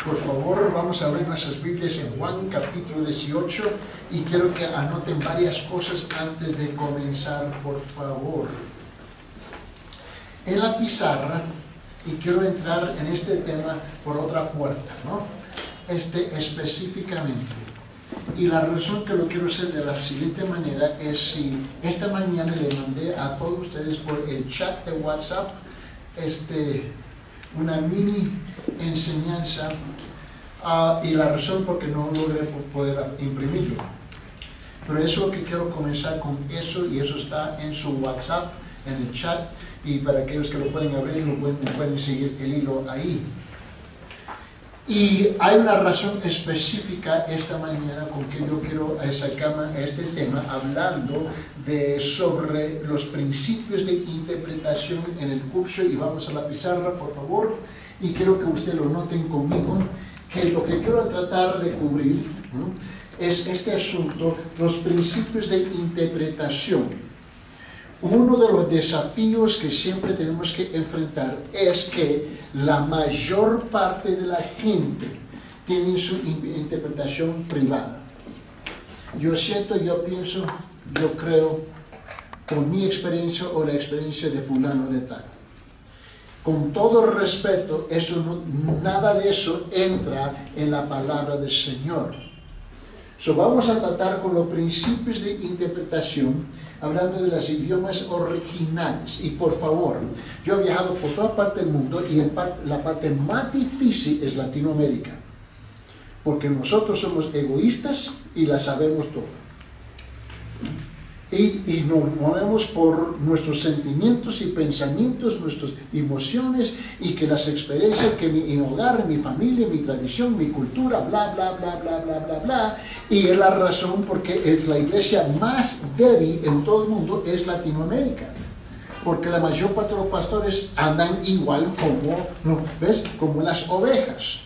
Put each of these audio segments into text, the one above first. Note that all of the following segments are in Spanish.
Por favor, vamos a abrir nuestras Biblias en Juan capítulo 18 y quiero que anoten varias cosas antes de comenzar, por favor. En la pizarra, y quiero entrar en este tema por otra puerta, ¿no? Específicamente. Y la razón que lo quiero hacer de la siguiente manera es si esta mañana le mandé a todos ustedes por el chat de WhatsApp una mini enseñanza y la razón porque no logré poder imprimirlo. Pero eso es lo que quiero comenzar con eso, y eso está en su WhatsApp, en el chat, y para aquellos que lo pueden abrir, pueden seguir el hilo ahí. Y hay una razón específica esta mañana con que yo quiero sacarme a este tema, hablando sobre los principios de interpretación en el curso, y vamos a la pizarra, por favor, y quiero que ustedes lo noten conmigo, que lo que quiero tratar de cubrir, ¿no?, es este asunto, los principios de interpretación. Uno de los desafíos que siempre tenemos que enfrentar es que la mayor parte de la gente tiene su interpretación privada. Yo siento, yo pienso, yo creo, con mi experiencia o la experiencia de fulano de tal. Con todo respeto, nada de eso entra en la palabra del Señor. Vamos a tratar con los principios de interpretación, hablando de los idiomas originales. Y por favor, yo he viajado por toda parte del mundo y la parte más difícil es Latinoamérica, porque nosotros somos egoístas y la sabemos todo. Y nos movemos por nuestros sentimientos y pensamientos, nuestras emociones, y que las experiencias que mi hogar, mi familia, mi tradición, mi cultura, bla, bla, bla, bla, bla, bla, bla. Y es la razón porque es la iglesia más débil en todo el mundo, es Latinoamérica. Porque la mayor parte de los pastores andan igual como, ¿no?, ¿ves?, como las ovejas.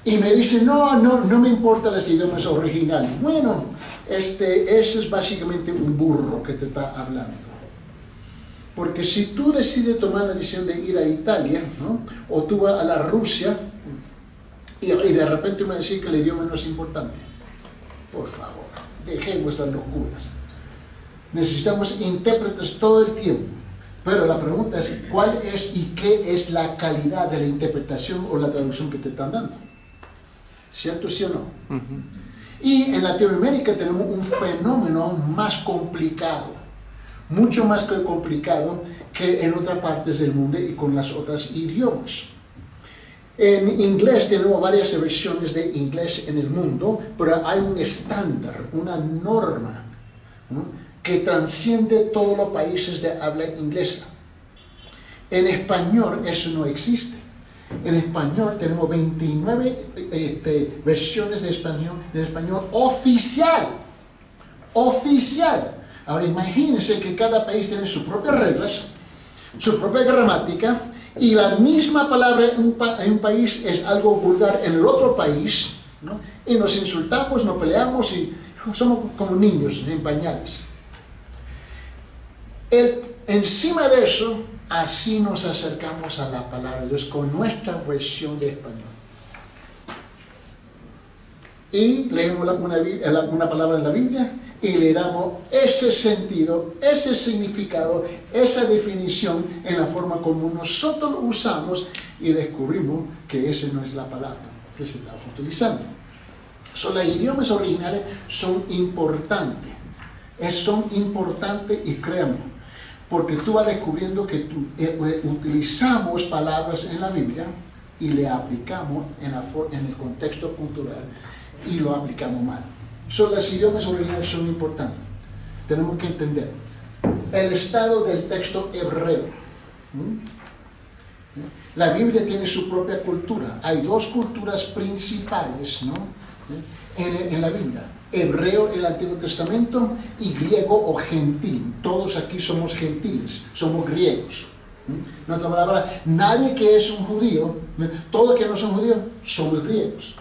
Y me dicen, no me importan los idiomas originales. Bueno, ese es básicamente un burro que te está hablando. Porque si tú decides tomar la decisión de ir a Italia, ¿no?, o tú vas a la Rusia, y de repente me decís que el idioma no es importante. Por favor, dejemos las locuras. Necesitamos intérpretes todo el tiempo. Pero la pregunta es, ¿cuál es y qué es la calidad de la interpretación o la traducción que te están dando? ¿Cierto, sí o no? Y en Latinoamérica tenemos un fenómeno más complicado, mucho más complicado que en otras partes del mundo y con las otras idiomas. En inglés tenemos varias versiones de inglés en el mundo, pero hay un estándar, una norma, ¿no?, que transciende todos los países de habla inglesa. En español eso no existe. En español tenemos 29 versiones de español oficial. Oficial. Ahora imagínense que cada país tiene sus propias reglas, su propia gramática, y la misma palabra en un país es algo vulgar en el otro país, ¿no?, y nos insultamos, nos peleamos y somos como niños en pañales. Encima de eso, así nos acercamos a la palabra de Dios con nuestra versión de español. Y leemos una palabra en la Biblia y le damos ese sentido, ese significado, esa definición en la forma como nosotros lo usamos, y descubrimos que esa no es la palabra que se está utilizando. Los idiomas originales son importantes. Son importantes, y créanme, porque tú vas descubriendo que utilizamos palabras en la Biblia y le aplicamos en el contexto cultural y lo aplicamos mal. Los idiomas originales son importantes. Tenemos que entender el estado del texto hebreo. La Biblia tiene su propia cultura. Hay dos culturas principales, ¿no?, en la Biblia: hebreo, el Antiguo Testamento, y griego o gentil. Todos aquí somos gentiles, somos griegos. En otra palabra, nadie que es un judío, todos que no son judíos, somos griegos,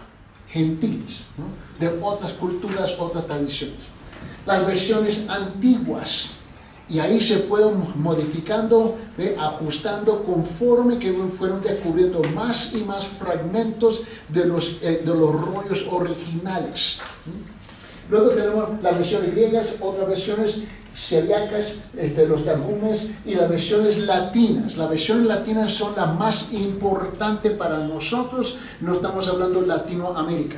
gentiles, ¿no?, de otras culturas, otras tradiciones. Las versiones antiguas Y ahí se fueron modificando, ajustando conforme que fueron descubriendo más y más fragmentos de los rollos originales. Luego tenemos las versiones griegas, otras versiones siriacas, los targumes y las versiones latinas. Las versiones latinas son las más importantes para nosotros. No estamos hablando de Latinoamérica,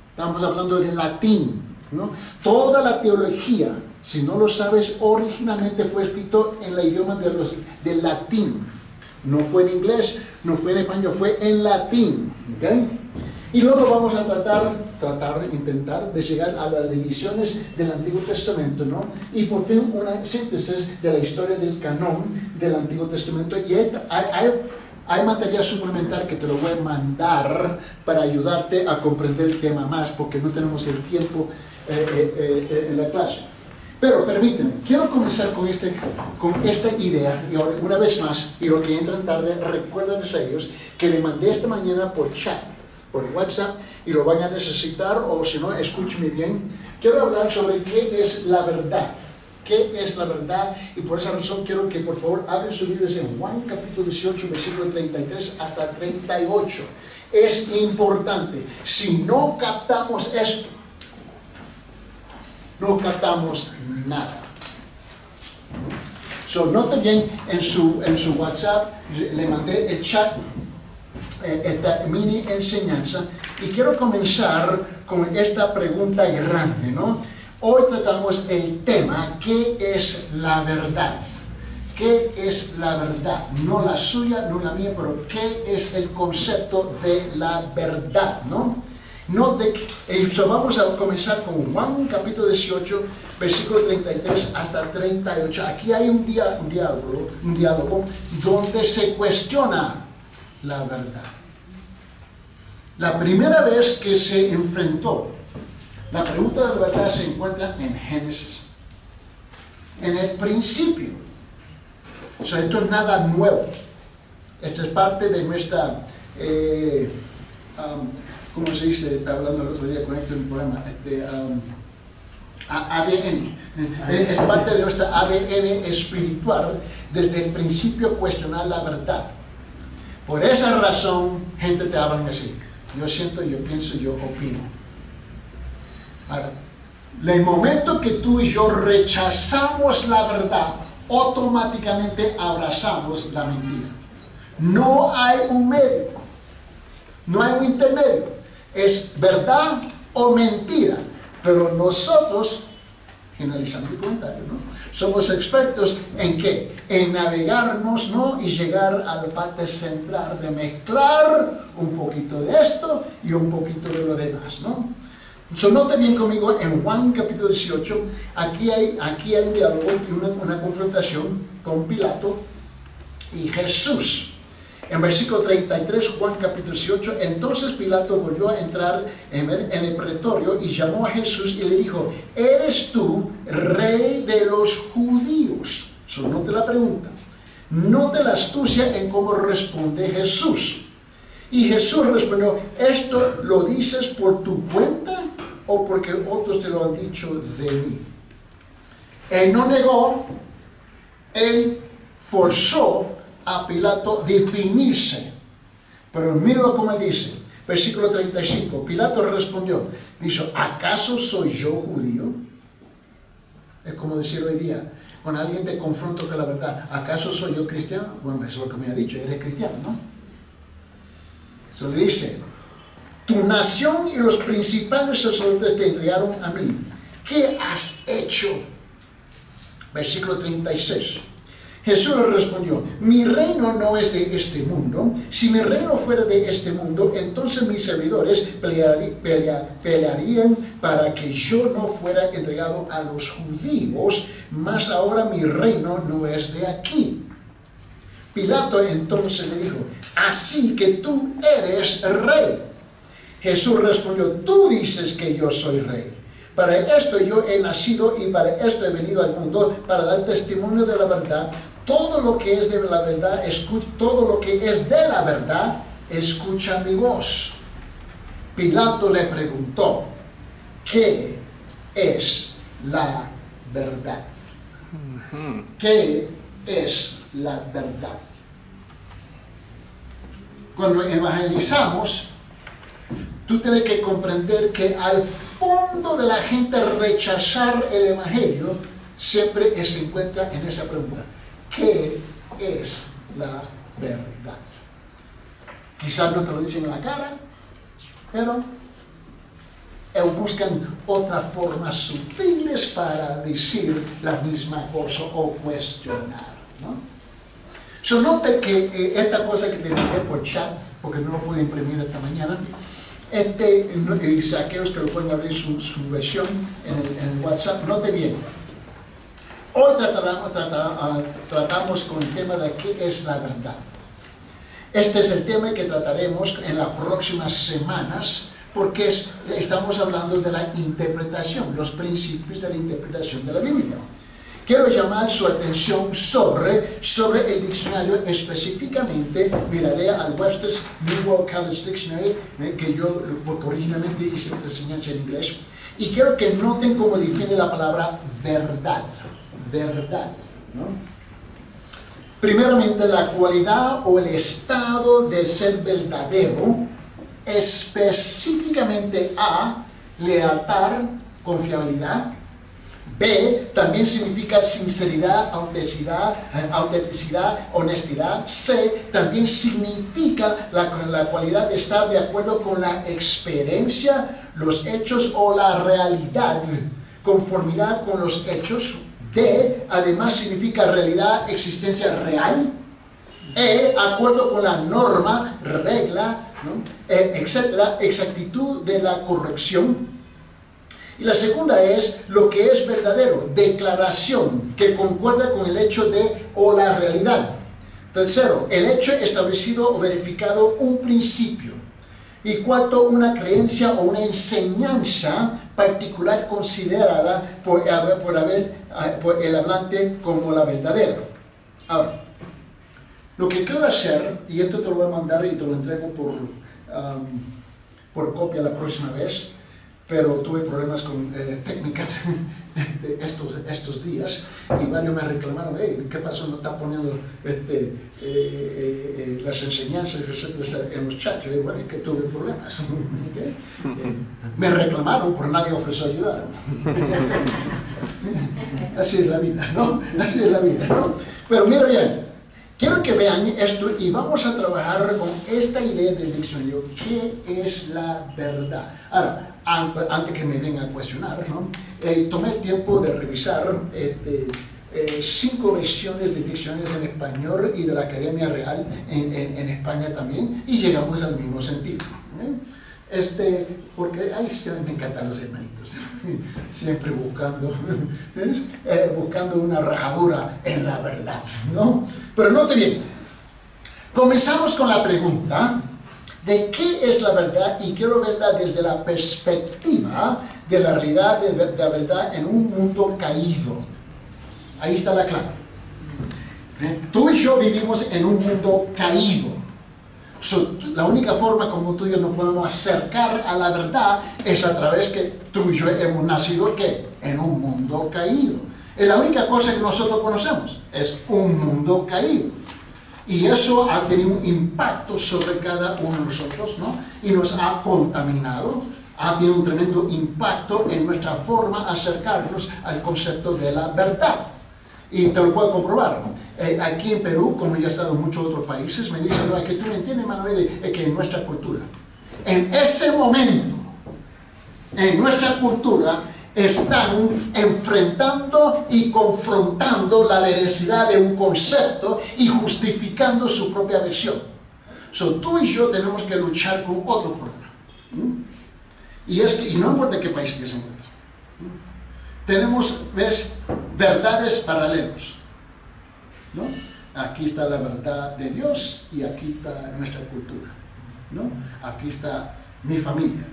estamos hablando de latín, ¿no? Toda la teología, si no lo sabes, originalmente fue escrito en el idioma del latín. No fue en inglés, no fue en español, fue en latín. ¿Okay? Y luego vamos a intentar de llegar a las divisiones del Antiguo Testamento, ¿no? Y por fin una síntesis de la historia del canon del Antiguo Testamento. Y hay material suplemental que te lo voy a mandar para ayudarte a comprender el tema más, porque no tenemos el tiempo en la clase. Pero permíteme, quiero comenzar con esta idea, y una vez más, y lo que entran tarde, recuérdenles a ellos que le mandé esta mañana por chat, por WhatsApp, y lo van a necesitar, o si no, escúcheme bien. Quiero hablar sobre qué es la verdad. ¿Qué es la verdad? Y por esa razón quiero que por favor abren sus Biblias en Juan capítulo 18, versículo 33 hasta 38. Es importante. Si no captamos esto, no captamos nada. Noten bien en su WhatsApp, le mandé el chat, esta mini enseñanza, y quiero comenzar con esta pregunta grande, ¿no? Hoy tratamos el tema, ¿qué es la verdad? ¿Qué es la verdad? No la suya, no la mía, pero ¿qué es el concepto de la verdad, no? Vamos a comenzar con Juan capítulo 18, versículo 33 hasta 38. Aquí hay un diálogo donde se cuestiona la verdad. La primera vez que se enfrentó la pregunta de la verdad se encuentra en Génesis, en el principio. O sea, esto es nada nuevo. Esta es parte de nuestra ¿cómo se dice? Estaba hablando el otro día con esto en el programa, ADN. Es parte de nuestra ADN espiritual, desde el principio cuestionar la verdad. Por esa razón, gente te habla así. Yo siento, yo pienso, yo opino. Ahora, el momento que tú y yo rechazamos la verdad, automáticamente abrazamos la mentira. No hay un medio, no hay un intermedio. Es verdad o mentira, pero nosotros, generalizando el comentario, ¿no? Somos expertos en ¿qué? En navegarnos, ¿no? Y llegar a la parte central de mezclar un poquito de esto y un poquito de lo demás, ¿no? Noten bien conmigo en Juan capítulo 18, aquí hay un diálogo y una confrontación con Pilato y Jesús. En versículo 33, Juan capítulo 18, entonces Pilato volvió a entrar en el pretorio y llamó a Jesús y le dijo, ¿eres tú rey de los judíos? Note la pregunta. Note la astucia en cómo responde Jesús. Y Jesús respondió, ¿esto lo dices por tu cuenta o porque otros te lo han dicho de mí? Él no negó, él forzó a Pilato definirse. Pero míralo como él dice, versículo 35, Pilato respondió, dijo, ¿acaso soy yo judío? Es como decir hoy día, cuando alguien te confronta con la verdad, ¿acaso soy yo cristiano? Bueno, eso es lo que me ha dicho, eres cristiano, ¿no? Eso le dice, tu nación y los principales sacerdotes te entregaron a mí. ¿Qué has hecho? Versículo 36. Jesús le respondió, mi reino no es de este mundo. Si mi reino fuera de este mundo, entonces mis servidores pelearían para que yo no fuera entregado a los judíos, mas ahora mi reino no es de aquí. Pilato entonces le dijo, así que tú eres rey. Jesús respondió, tú dices que yo soy rey. Para esto yo he nacido y para esto he venido al mundo, para dar testimonio de la verdad. Todo lo que es de la verdad, escucha mi voz. Pilato le preguntó, ¿qué es la verdad? ¿Qué es la verdad? Cuando evangelizamos, tú tienes que comprender que al fondo de la gente rechazar el evangelio siempre se encuentra en esa pregunta: ¿qué es la verdad? Quizás no te lo dicen en la cara, pero buscan otras formas sutiles para decir la misma cosa o cuestionar, ¿no? Note que esta cosa que te envié por chat, porque no lo pude imprimir esta mañana, y aquellos que lo pueden abrir su versión en WhatsApp, note bien. Hoy tratamos con el tema de qué es la verdad. Este es el tema que trataremos en las próximas semanas, porque estamos hablando de la interpretación, los principios de la interpretación de la Biblia. Quiero llamar su atención sobre el diccionario, específicamente miraré al Webster's New World College Dictionary, que yo porque originalmente hice esta enseñanza en inglés, y quiero que noten cómo define la palabra verdad. Verdad, ¿no? Primeramente, la cualidad o el estado de ser verdadero, específicamente A, lealtad, confiabilidad. B, también significa sinceridad, autenticidad, honestidad. C, también significa la cualidad de estar de acuerdo con la experiencia, los hechos o la realidad, conformidad con los hechos. D, además significa realidad, existencia real. E, acuerdo con la norma, regla, ¿no? Etcétera, exactitud de la corrección. Y la segunda es lo que es verdadero, declaración, que concuerda con el hecho o la realidad. Tercero, el hecho establecido o verificado, un principio. Y cuarto, una creencia o una enseñanza particular considerada por el hablante como la verdadera. Ahora, lo que quiero hacer, y esto te lo voy a mandar y te lo entrego por copia la próxima vez, pero tuve problemas con técnicas estos días y varios me reclamaron: hey, ¿qué pasó? No están poniendo las enseñanzas, etcétera, en los chats. Y bueno, es que tuve problemas. ¿Okay? Me reclamaron, pero nadie ofreció ayudarme. Así es la vida, ¿no? Así es la vida, ¿no? Pero mira bien, quiero que vean esto y vamos a trabajar con esta idea del diccionario. ¿Qué es la verdad? Ahora, antes que me vengan a cuestionar, ¿no? Tomé el tiempo de revisar 5 versiones de diccionarios en español y de la Academia Real en España también, y llegamos al mismo sentido. Porque ahí me encantan los hermanitos, siempre buscando una rajadura en la verdad, ¿no? Pero note bien, comenzamos con la pregunta de qué es la verdad, y quiero verla desde la perspectiva de la realidad de la verdad en un mundo caído. Ahí está la clave. Tú y yo vivimos en un mundo caído. La única forma como tú y yo nos podemos acercar a la verdad es a través que tú y yo hemos nacido ¿qué? En un mundo caído. Es la única cosa que nosotros conocemos, es un mundo caído. Y eso ha tenido un impacto sobre cada uno de nosotros, ¿no? Y nos ha contaminado, ha tenido un tremendo impacto en nuestra forma de acercarnos al concepto de la verdad. Y te lo puedo comprobar. Aquí en Perú, como ya he estado en muchos otros países, me dicen: no, es que tú no entiendes, Manuel, es que en nuestra cultura, en ese momento, en nuestra cultura, están enfrentando y confrontando la veracidad de un concepto y justificando su propia versión. Tú y yo tenemos que luchar con otro problema. Y no importa qué país que se encuentre. Tenemos, ¿ves?, verdades paralelas, ¿no? Aquí está la verdad de Dios y aquí está nuestra cultura, ¿no? Aquí está mi familia,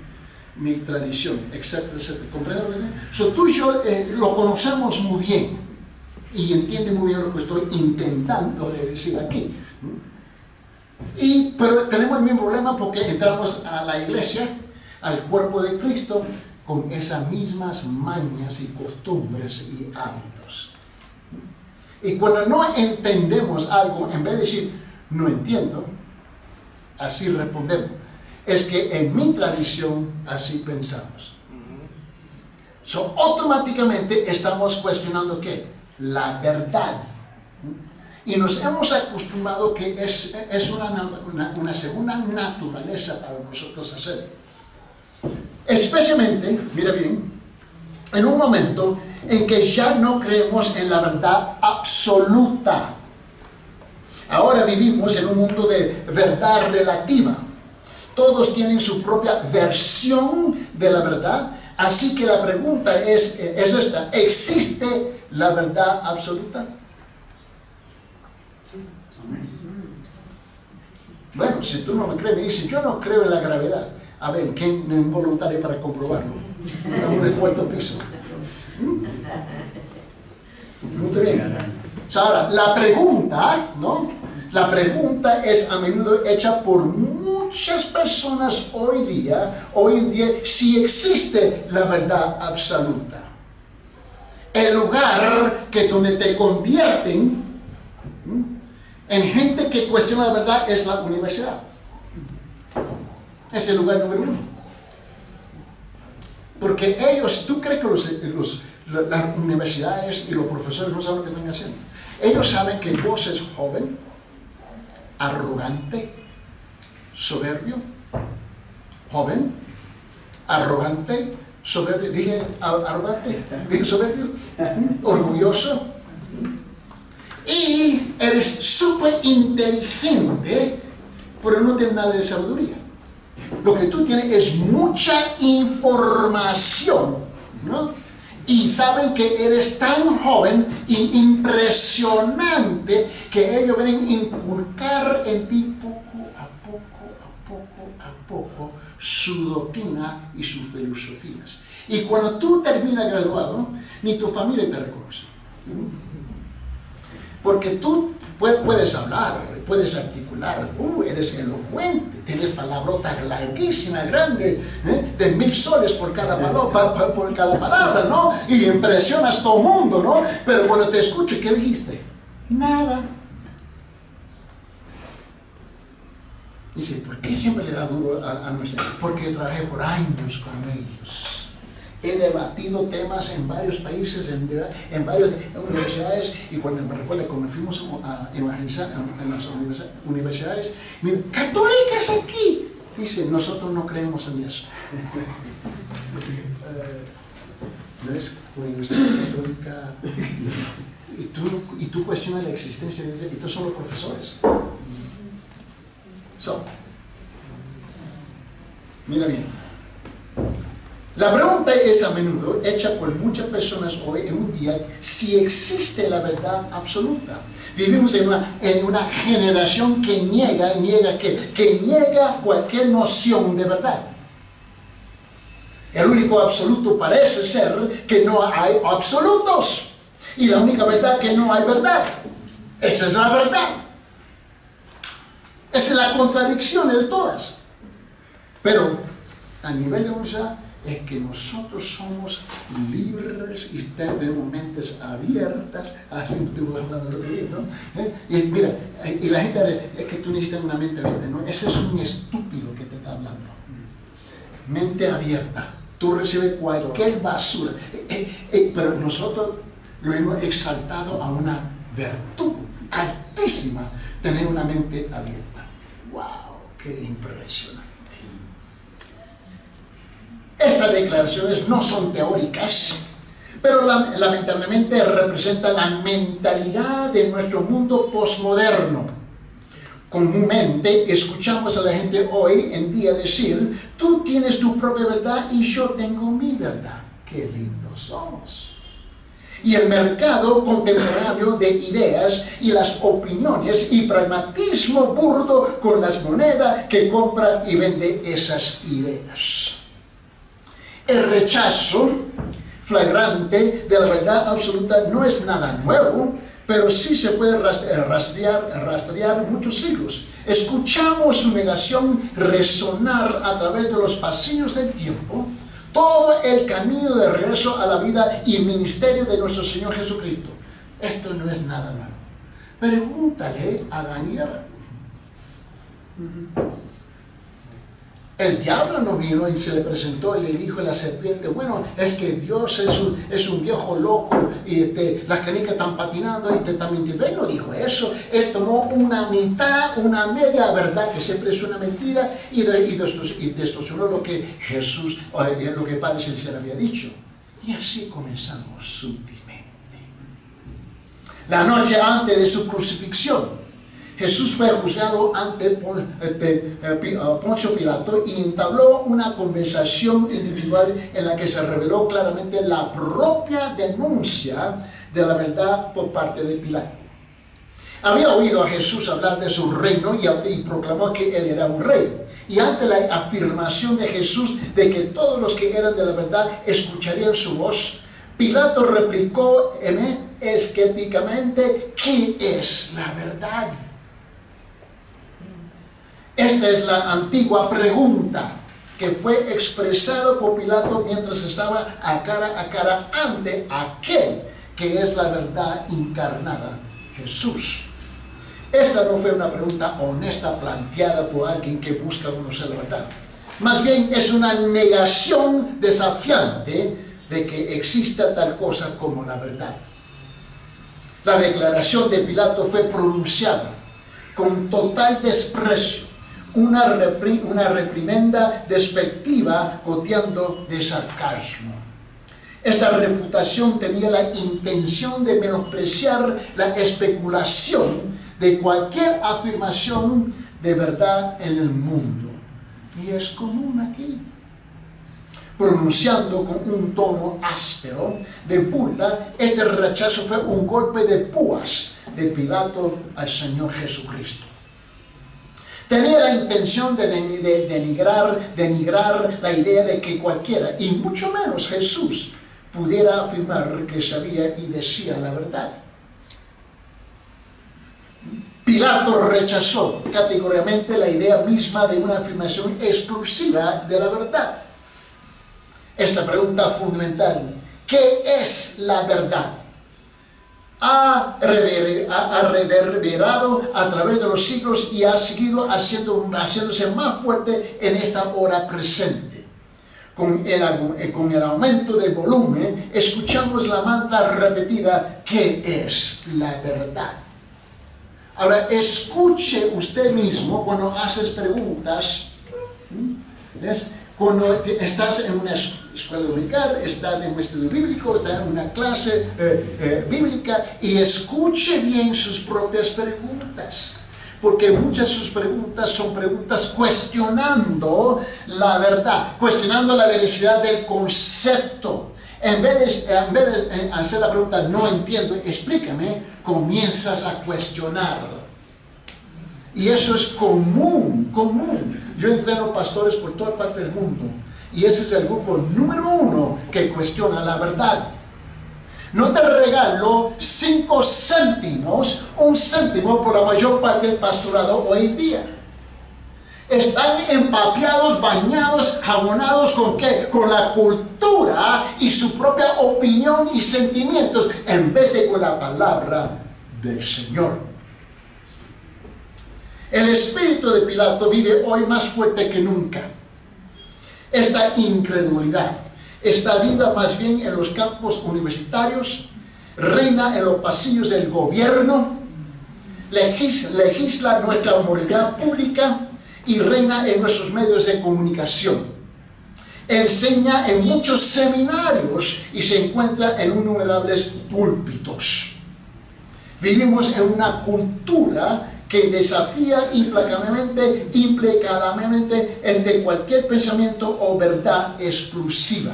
mi tradición, etcétera, etcétera. ¿Comprende lo que digo? Tú y yo lo conocemos muy bien y entiende muy bien lo que estoy intentando de decir aquí. Pero tenemos el mismo problema porque entramos a la iglesia, al cuerpo de Cristo, con esas mismas mañas y costumbres y hábitos. Y cuando no entendemos algo, en vez de decir, no entiendo, así respondemos. Es que en mi tradición así pensamos. So, automáticamente estamos cuestionando ¿qué? La verdad. Y nos hemos acostumbrado que es una segunda naturaleza para nosotros hacerlo. Especialmente, mira bien, en un momento en que ya no creemos en la verdad absoluta. Ahora vivimos en un mundo de verdad relativa. Todos tienen su propia versión de la verdad. Así que la pregunta es esta: ¿existe la verdad absoluta? Bueno, si tú no me crees, me dices, yo no creo en la gravedad. A ver, ¿quién es voluntario para comprobarlo? Estamos en el cuarto piso. Muy bien. Ahora, la pregunta, ¿no? La pregunta es a menudo hecha por muchas personas hoy en día, si existe la verdad absoluta. El lugar donde te convierten en gente que cuestiona la verdad es la universidad. Es el lugar número uno. Porque ellos, ¿tú crees que las universidades y los profesores no saben lo que están haciendo? Ellos saben que vos es joven, arrogante, soberbio, joven, arrogante, soberbio, dije arrogante, dije soberbio, orgulloso, y eres súper inteligente, pero no tienes nada de sabiduría. Lo que tú tienes es mucha información, ¿no? Y saben que eres tan joven y impresionante que ellos vienen a inculcar en ti poco a poco su doctrina y sus filosofías. Y cuando tú terminas graduado, ni tu familia te reconoce. Porque tú puedes hablar, puedes articular, eres elocuente, tienes palabrotas larguísimas, grandes, de 1000 soles por cada palabra, ¿no? Y impresionas a todo el mundo, ¿no? Pero cuando te escucho, ¿qué dijiste? Nada. Dice, ¿por qué siempre le da duro a nuestra? Porque trabajé por años con ellos. He debatido temas en varios países, en varias universidades, y cuando me recuerdo cuando fuimos a evangelizar en las universidades, miren, católicas aquí, dice, nosotros no creemos en eso. ¿No es universidad católica? Y tú cuestionas la existencia de Dios, y estos son los profesores. Mira bien. La pregunta es a menudo hecha por muchas personas hoy en un día, si existe la verdad absoluta. Vivimos en una generación que niega cualquier noción de verdad. El único absoluto parece ser que no hay absolutos. Y la única verdad que no hay verdad. Esa es la verdad. Esa es la contradicción de todas. Pero a nivel de universidad, es que nosotros somos libres y tenemos mentes abiertas. Así te voy hablando el otro día, ¿no? Y mira, y la gente, es que tú necesitas una mente abierta, ¿no? Ese es un estúpido que te está hablando. Mente abierta. Tú recibes cualquier basura. Pero nosotros lo hemos exaltado a una virtud altísima, tener una mente abierta. ¡Wow! ¡Qué impresionante! Estas declaraciones no son teóricas, pero lamentablemente representan la mentalidad de nuestro mundo posmoderno. Comúnmente escuchamos a la gente hoy en día decir, tú tienes tu propia verdad y yo tengo mi verdad. ¡Qué lindos somos! Y el mercado contemporáneo de ideas y las opiniones y pragmatismo burdo con las monedas que compra y vende esas ideas. El rechazo flagrante de la verdad absoluta no es nada nuevo, pero sí se puede rastrear muchos siglos. Escuchamos su negación resonar a través de los pasillos del tiempo, todo el camino de regreso a la vida y ministerio de nuestro Señor Jesucristo. Esto no es nada nuevo. Pregúntale a Adán y Eva. El diablo no vino y se le presentó y le dijo a la serpiente, bueno, es que Dios es un viejo loco y las canicas están patinando y te están mintiendo. Él no dijo eso. Él tomó una mitad, una media verdad, que siempre es una mentira, y distorsionó lo que Jesús, lo que el Padre Celestial había dicho. Y así comenzamos sutilmente. La noche antes de su crucifixión, Jesús fue juzgado ante Poncio Pilato y entabló una conversación individual en la que se reveló claramente la propia denuncia de la verdad por parte de Pilato. Había oído a Jesús hablar de su reino y proclamó que él era un rey. Y ante la afirmación de Jesús de que todos los que eran de la verdad escucharían su voz, Pilato replicó esquéticamente, ¿qué es la verdad? Esta es la antigua pregunta que fue expresada por Pilato mientras estaba a cara ante aquel que es la verdad encarnada, Jesús. Esta no fue una pregunta honesta planteada por alguien que busca conocer la verdad. Más bien es una negación desafiante de que exista tal cosa como la verdad. La declaración de Pilato fue pronunciada con total desprecio, una reprimenda despectiva goteando de sarcasmo. Esta refutación tenía la intención de menospreciar la especulación de cualquier afirmación de verdad en el mundo. Y es común aquí. Pronunciando con un tono áspero de burla, este rechazo fue un golpe de púas de Pilato al Señor Jesucristo. Tenía la intención de denigrar la idea de que cualquiera, y mucho menos Jesús, pudiera afirmar que sabía y decía la verdad. Pilato rechazó categóricamente la idea misma de una afirmación exclusiva de la verdad. Esta pregunta fundamental, ¿qué es la verdad?, ha reverberado a través de los siglos y ha seguido haciéndose más fuerte en esta hora presente. Con el aumento del volumen, escuchamos la mantra repetida, ¿qué es la verdad? Ahora, escuche usted mismo cuando haces preguntas. ¿Ves? Cuando estás en una escuela dominical, estás en un estudio bíblico, estás en una clase bíblica, y escuche bien sus propias preguntas. Porque muchas de sus preguntas son preguntas cuestionando la verdad, cuestionando la veracidad del concepto. En vez de hacer la pregunta, no entiendo, explícame, comienzas a cuestionar. Y eso es común. Yo entreno pastores por toda parte del mundo. Y ese es el grupo número 1 que cuestiona la verdad. No te regalo 5 céntimos, 1 céntimo por la mayor parte del pastorado hoy en día. Están empapeados, bañados, jabonados ¿con qué? Con la cultura y su propia opinión y sentimientos, en vez de con la palabra del Señor. El espíritu de Pilato vive hoy más fuerte que nunca. Esta incredulidad está viva más bien en los campos universitarios, reina en los pasillos del gobierno, legisla nuestra moralidad pública y reina en nuestros medios de comunicación. Enseña en muchos seminarios y se encuentra en innumerables púlpitos. Vivimos en una cultura que desafía implacablemente entre cualquier pensamiento o verdad exclusiva.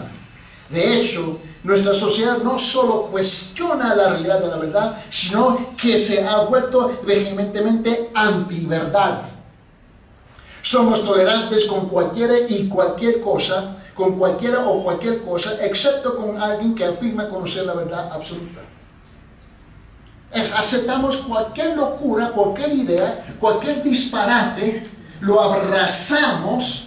De hecho, nuestra sociedad no solo cuestiona la realidad de la verdad, sino que se ha vuelto vehementemente antiverdad. Somos tolerantes con cualquiera cosa, excepto con alguien que afirma conocer la verdad absoluta. Aceptamos cualquier locura, cualquier idea, cualquier disparate, lo abrazamos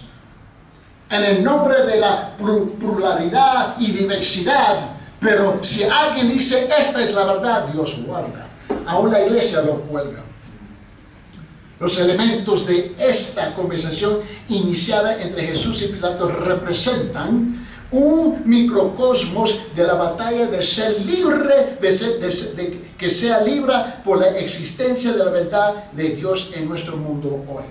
en el nombre de la pluralidad y diversidad, Pero si alguien dice, esta es la verdad, Dios guarda. Aún la iglesia lo cuelga. Los elementos de esta conversación iniciada entre Jesús y Pilato representan un microcosmos de la batalla de ser libre, de que sea libre por la existencia de la verdad de Dios en nuestro mundo hoy.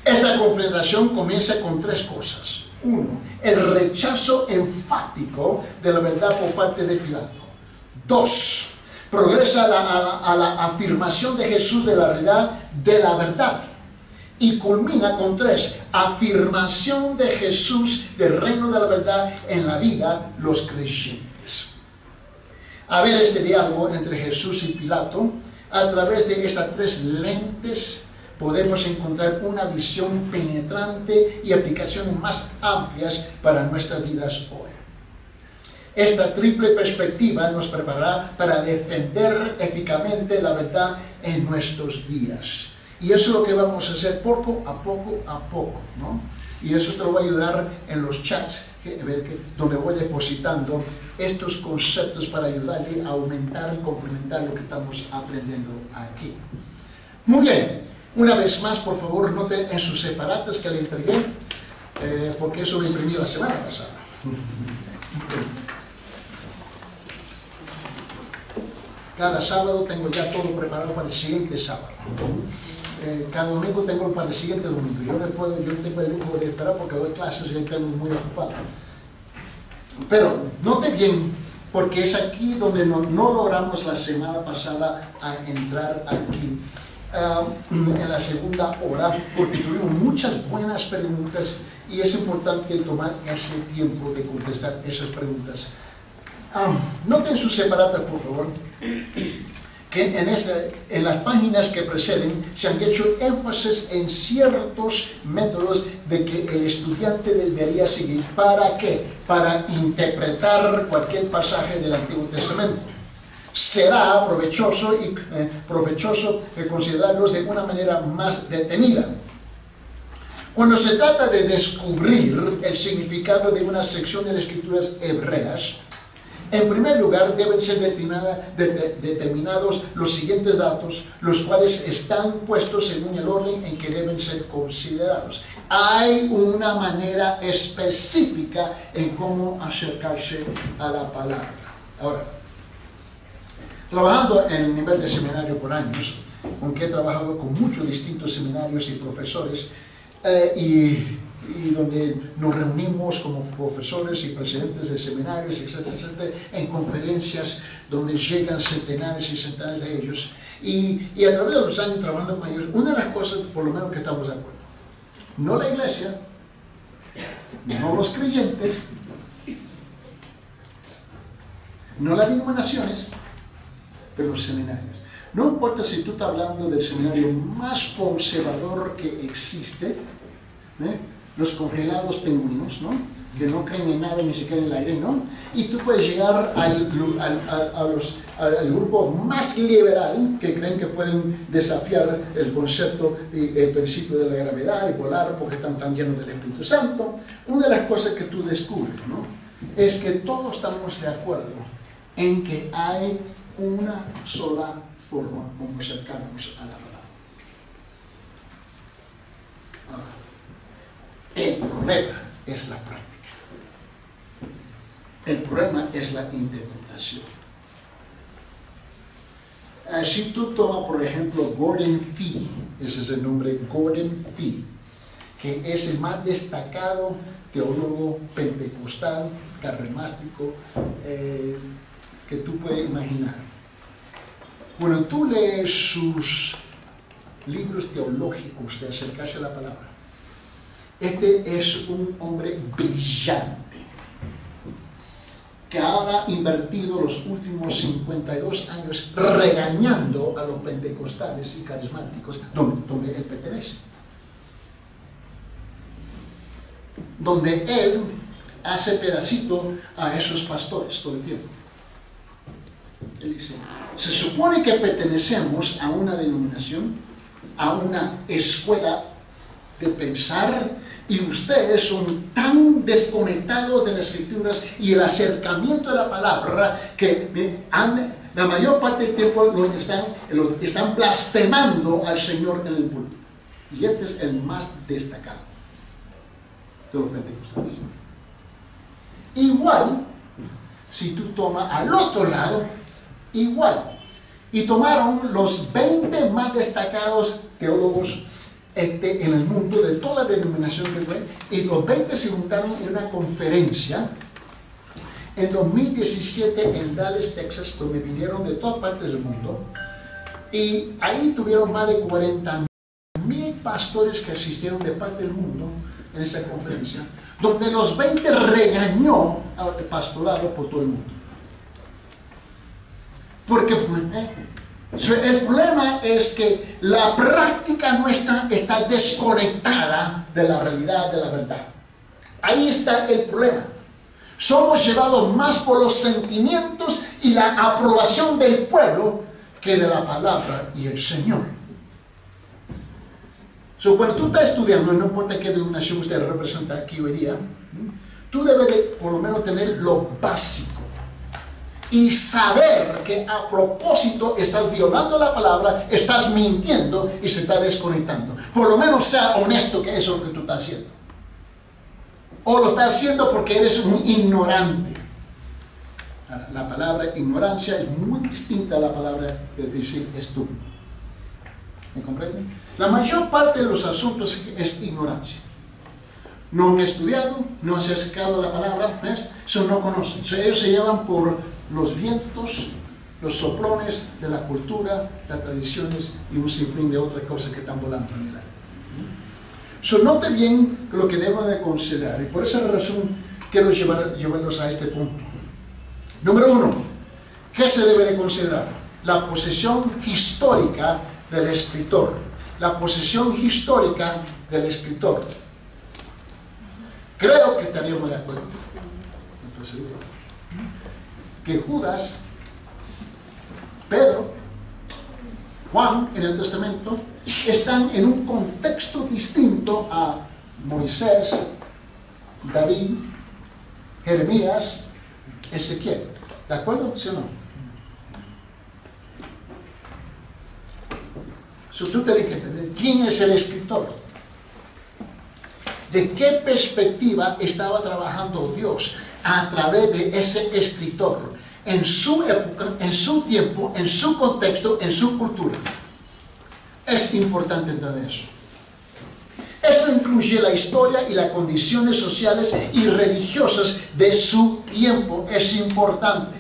Esta confrontación comienza con tres cosas. Uno, el rechazo enfático de la verdad por parte de Pilato. Dos, progresa a la afirmación de Jesús de la realidad de la verdad. Y culmina con tres, afirmación de Jesús del reino de la verdad en la vida de los creyentes. A ver este diálogo entre Jesús y Pilato, a través de estas tres lentes podemos encontrar una visión penetrante y aplicaciones más amplias para nuestras vidas hoy. Esta triple perspectiva nos preparará para defender eficazmente la verdad en nuestros días. Y eso es lo que vamos a hacer poco a poco, ¿no? Y eso te lo voy a ayudar en los chats donde voy depositando estos conceptos para ayudarle a aumentar y complementar lo que estamos aprendiendo aquí. Muy bien. Una vez más, por favor, note en sus separatas que le entregué, porque eso lo imprimí la semana pasada. Cada sábado tengo ya todo preparado para el siguiente sábado. Cada domingo tengo para el siguiente domingo. Yo tengo el lujo de esperar porque doy clases y tengo muy ocupado. Pero note bien, porque es aquí donde no logramos la semana pasada a entrar aquí. En la segunda hora, porque tuvimos muchas buenas preguntas y es importante tomar ese tiempo de contestar esas preguntas. Noten sus separatas, por favor, que en las páginas que preceden se han hecho énfasis en ciertos métodos de que el estudiante debería seguir. ¿Para qué? Para interpretar cualquier pasaje del Antiguo Testamento. Será provechoso considerarlos de una manera más detenida. Cuando se trata de descubrir el significado de una sección de las escrituras hebreas, en primer lugar deben ser determinados los siguientes datos, los cuales están puestos según el orden en que deben ser considerados. Hay una manera específica en cómo acercarse a la palabra. Ahora, trabajando en el nivel de seminario por años, aunque he trabajado con muchos distintos seminarios y profesores, y donde nos reunimos como profesores y presidentes de seminarios, etcétera, etcétera, en conferencias donde llegan centenares y centenares de ellos, y a través de los años trabajando con ellos, una de las cosas, por lo menos que estamos de acuerdo, no la iglesia, no los creyentes, no las denominaciones, pero los seminarios. No importa si tú estás hablando del seminario más conservador que existe, los congelados pingüinos, ¿no? Que no creen en nada, ni siquiera en el aire, ¿no? Y tú puedes llegar al grupo más liberal, que creen que pueden desafiar el concepto y el principio de la gravedad y volar porque están tan llenos del Espíritu Santo. Una de las cosas que tú descubres, ¿no? Es que todos estamos de acuerdo en que hay una sola forma como acercarnos a la palabra. Ahora, el problema es la práctica. El problema es la interpretación. Si tú tomas, por ejemplo, Gordon Fee, ese es el nombre, Gordon Fee, que es el más destacado teólogo pentecostal, carremástico, que tú puedes imaginar. Cuando tú lees sus libros teológicos de acercarse a la palabra, este es un hombre brillante que ha invertido los últimos 52 años regañando a los pentecostales y carismáticos donde él pertenece. Donde él hace pedacito a esos pastores todo el tiempo. Él dice, se supone que pertenecemos a una denominación, a una escuela de pensar Y ustedes son tan desconectados de las Escrituras y el acercamiento de la palabra que la mayor parte del tiempo lo están blasfemando al Señor en el púlpito. Y este es el más destacado de los pentecostales. Igual, si tú tomas al otro lado, igual. Y tomaron los 20 más destacados teólogos en el mundo, de toda la denominación que fue, y los 20 se juntaron en una conferencia en 2017 en Dallas, Texas, donde vinieron de todas partes del mundo, y ahí tuvieron más de 40,000 pastores que asistieron de parte del mundo en esa conferencia, donde los 20 regañó al pastorado por todo el mundo. Porque el problema es que la práctica nuestra está desconectada de la realidad, de la verdad. Ahí está el problema. Somos llevados más por los sentimientos y la aprobación del pueblo que de la palabra y el Señor. Cuando tú estás estudiando, no importa qué denominación usted representa aquí hoy día, tú debes de, por lo menos, tener lo básico. Y saber que a propósito estás violando la palabra, estás mintiendo y se está desconectando. Por lo menos sea honesto que eso es lo que tú estás haciendo. O lo estás haciendo porque eres un ignorante. Ahora, la palabra ignorancia es muy distinta a la palabra de decir estúpido. ¿Me comprenden? La mayor parte de los asuntos es ignorancia. No han estudiado, no han acercado la palabra, ¿ves? Eso no conocen. Ellos se llevan por los vientos, los soplones de la cultura, las tradiciones y un sinfín de otras cosas que están volando en el aire. Note bien lo que debo de considerar, y por esa razón quiero llevarlos a este punto. Número 1, ¿qué se debe de considerar? La posición histórica del escritor. La posición histórica del escritor. Creo que estaríamos de acuerdo. Entonces, que Judas, Pedro, Juan en el Testamento están en un contexto distinto a Moisés, David, Jeremías, Ezequiel. ¿De acuerdo? ¿Sí o no? Tú tienes que entender quién es el escritor. ¿De qué perspectiva estaba trabajando Dios a través de ese escritor? En su época, en su tiempo, en su contexto, en su cultura. Es importante entender eso. Esto incluye la historia y las condiciones sociales y religiosas de su tiempo. Es importante.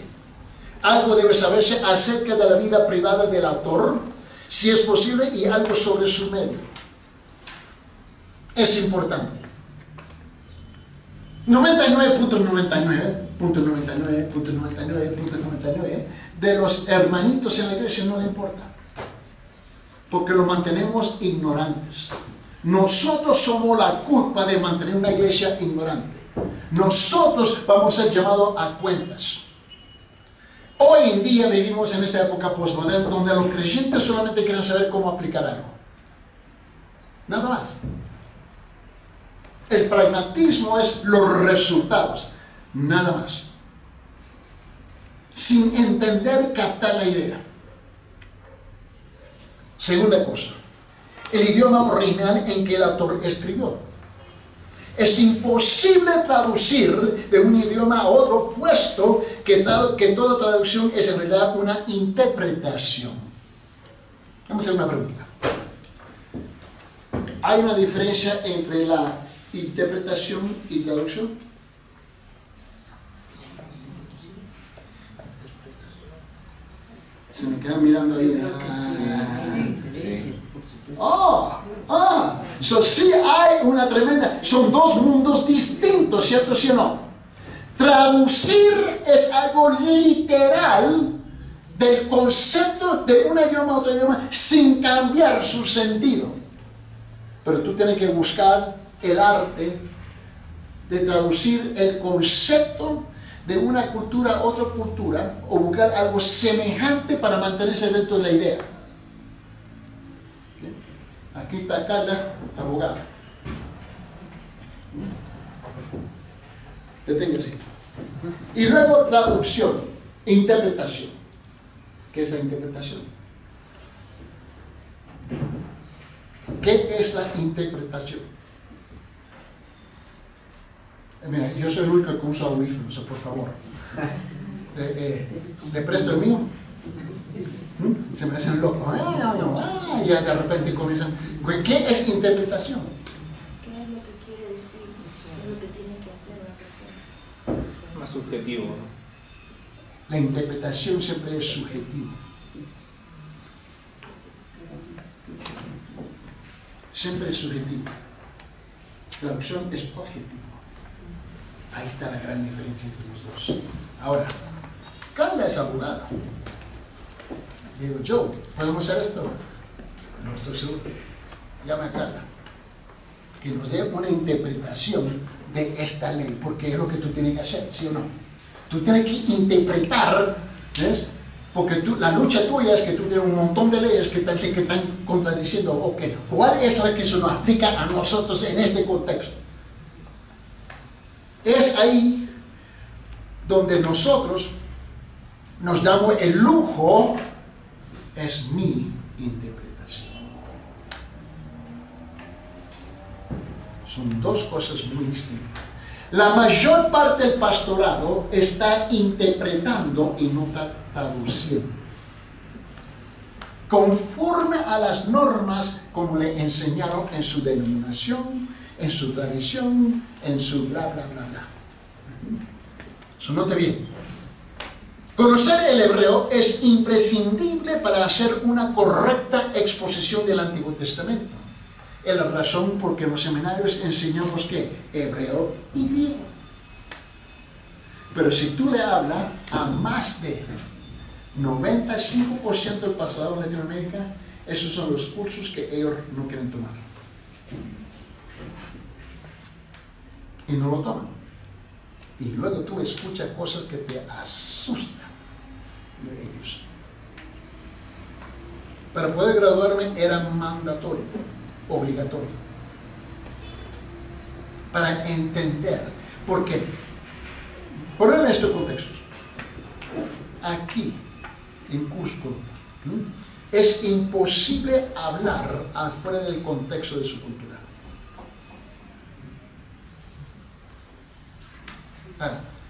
Algo debe saberse acerca de la vida privada del autor, si es posible, y algo sobre su medio. Es importante. 99.99.99.99.99 de los hermanitos en la iglesia no le importa, porque lo mantenemos ignorantes. Nosotros somos la culpa de mantener una iglesia ignorante. Nosotros vamos a ser llamados a cuentas. Hoy en día vivimos en esta época postmoderna donde los creyentes solamente quieren saber cómo aplicar algo. Nada más. El pragmatismo es los resultados, nada más. Sin entender, captar la idea. Segunda cosa, el idioma original en que el autor escribió. Es imposible traducir de un idioma a otro, puesto que toda traducción es en realidad una interpretación. Vamos a hacer una pregunta. ¿Hay una diferencia entre la interpretación y traducción? Se me quedan mirando ahí. Sí hay una tremenda. Son dos mundos distintos, ¿cierto? ¿Sí o no? Traducir es algo literal del concepto de un idioma a otro idioma sin cambiar su sentido. Pero tú tienes que buscar el arte de traducir el concepto de una cultura a otra cultura, o buscar algo semejante para mantenerse dentro de la idea. ¿Okay? Aquí está Carla, abogada. Deténgase. Y luego traducción, interpretación. ¿Qué es la interpretación? ¿Qué es la interpretación? Mira, yo soy el único que usa audífonos, por favor. ¿Le presto el mío? Se me hacen locos. Ya de repente comienzan. ¿Qué es interpretación? ¿Qué es lo que quiere decir? ¿Qué es lo que tiene que hacer la persona? Más subjetivo, ¿no? La interpretación siempre es subjetiva. Siempre es subjetiva. La traducción es objetiva. Ahí está la gran diferencia entre los dos. Ahora, Carla es abogada. Digo, Joe, ¿podemos hacer esto? No estoy seguro. Llama a Carla. Que nos dé una interpretación de esta ley, porque es lo que tú tienes que hacer, ¿sí o no? Tú tienes que interpretar, ¿ves? Porque la lucha tuya es que tú tienes un montón de leyes que están contradiciendo. Ok, ¿cuál es la que se nos aplica a nosotros en este contexto? Es ahí donde nosotros nos damos el lujo, es mi interpretación. Son dos cosas muy distintas. La mayor parte del pastorado está interpretando y no está traduciendo, conforme a las normas como le enseñaron en su denominación, en su tradición, en su bla bla bla bla. Eso note bien. Conocer el hebreo es imprescindible para hacer una correcta exposición del Antiguo Testamento. Es la razón por que en los seminarios enseñamos que hebreo y griego. Pero si tú le hablas a más de 95% del pasado en Latinoamérica, esos son los cursos que ellos no quieren tomar. Y no lo toman. Y luego tú escuchas cosas que te asustan de ellos. Para poder graduarme era mandatorio, obligatorio. Para entender. Porque, poner en estos contextos, aquí en Cusco, es imposible hablar afuera del contexto de su cultura.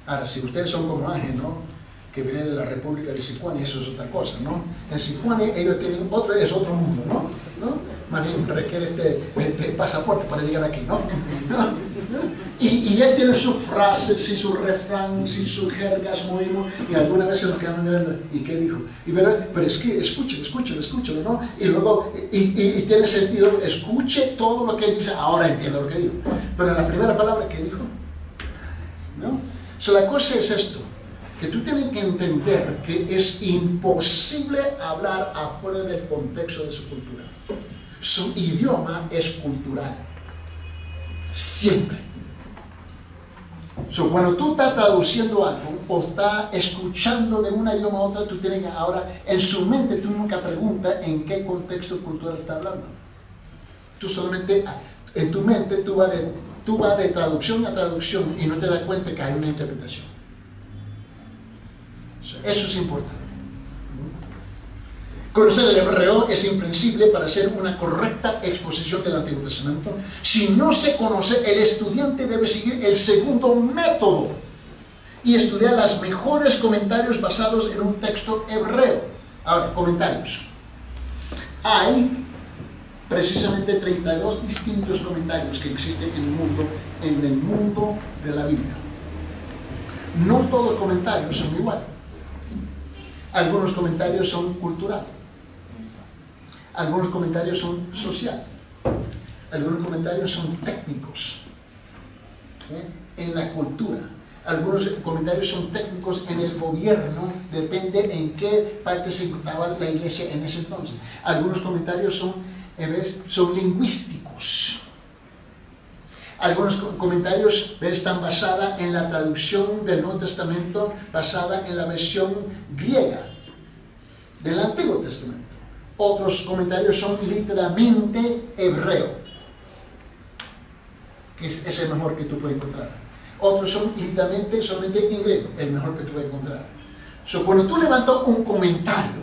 Ahora, si ustedes son como Ángel, ¿no?, que viene de la República de Sicuani, eso es otra cosa, ¿no? En Sicuani ellos tienen es otro mundo, ¿no? Más bien requiere este pasaporte para llegar aquí, ¿no? Y él tiene sus frases, y sus refranes, y sus jergas, y algunas veces nos quedamos mirando, ¿y qué dijo? Pero es que escúchelo, ¿no? Y luego, y tiene sentido, escuche todo lo que él dice, ahora entiendo lo que dijo. Pero en la primera palabra que dijo, ¿no? So, la cosa es esto, que tú tienes que entender que es imposible hablar afuera del contexto de su cultura. Su idioma es cultural. Siempre. So, cuando tú estás traduciendo algo o estás escuchando de un idioma a otro, tú tienes que ahora, en su mente, tú nunca preguntas en qué contexto cultural está hablando. Tú solamente, en tu mente, tú vas de traducción a traducción y no te das cuenta que hay una interpretación. Eso es importante. Conocer el hebreo es imprescindible para hacer una correcta exposición del Antiguo Testamento. Si no se conoce, el estudiante debe seguir el segundo método y estudiar los mejores comentarios basados en un texto hebreo. Ahora, comentarios. Hay precisamente 32 distintos comentarios que existen en el mundo de la Biblia. No todos los comentarios son iguales. Algunos comentarios son culturales. Algunos comentarios son sociales. Algunos comentarios son técnicos en la cultura. Algunos comentarios son técnicos en el gobierno, depende en qué parte se encontraba la iglesia en ese entonces. Algunos comentarios son lingüísticos. Algunos comentarios están basados en la traducción del Nuevo Testamento, basada en la versión griega del Antiguo Testamento. Otros comentarios son literalmente hebreo, que es el mejor que tú puedes encontrar. otros son literalmente solamente en griego, el mejor que tú vas a encontrar. Cuando tú levantas un comentario,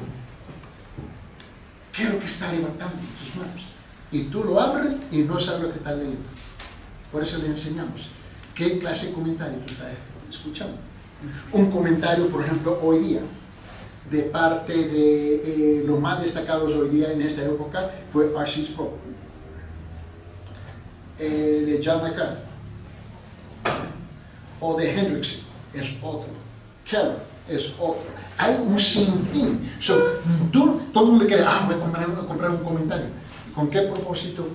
¿qué es lo que está levantando en tus manos? Y tú lo abres y no sabes lo que estás leyendo. Por eso le enseñamos qué clase de comentario tú estás escuchando. Un comentario, por ejemplo, hoy día, de parte de los más destacados hoy día en esta época, fue R.C. Sproul, de John MacArthur, o de Hendrickson, es otro, Keller es otro. Hay un sinfín. Todo el mundo quiere, voy a comprar un comentario. ¿Con qué propósito?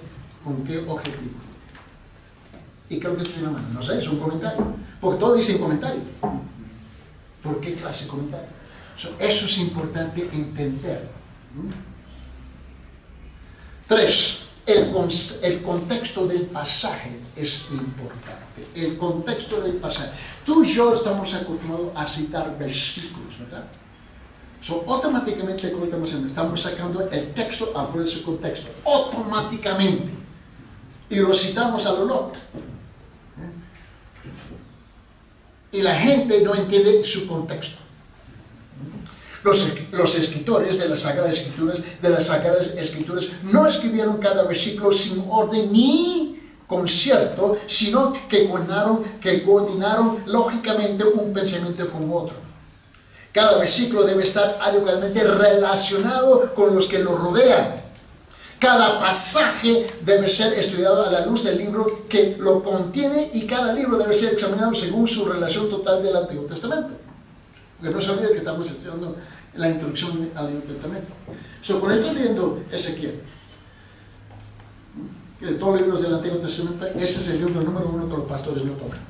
¿Con qué objetivo? ¿Y qué es lo que estoy en la mano? No sé, es un comentario. Porque todos dicen comentario. ¿Por qué clase de comentario? Eso es importante entender. 3. El contexto del pasaje es importante. El contexto del pasaje. Tú y yo estamos acostumbrados a citar versículos, ¿verdad? Automáticamente, estamos sacando el texto afuera de su contexto. Automáticamente. Y lo citamos a lo loco. Y la gente no entiende su contexto. Los escritores de las Sagradas Escrituras no escribieron cada versículo sin orden ni concierto, sino que coordinaron lógicamente un pensamiento con otro. Cada versículo debe estar adecuadamente relacionado con los que lo rodean. Cada pasaje debe ser estudiado a la luz del libro que lo contiene y cada libro debe ser examinado según su relación total del Antiguo Testamento. Porque no se olvide que estamos estudiando la introducción al Nuevo Testamento. Cuando estoy leyendo Ezequiel, de todos los libros del Antiguo Testamento, ese es el libro número 1 que los pastores no tocan.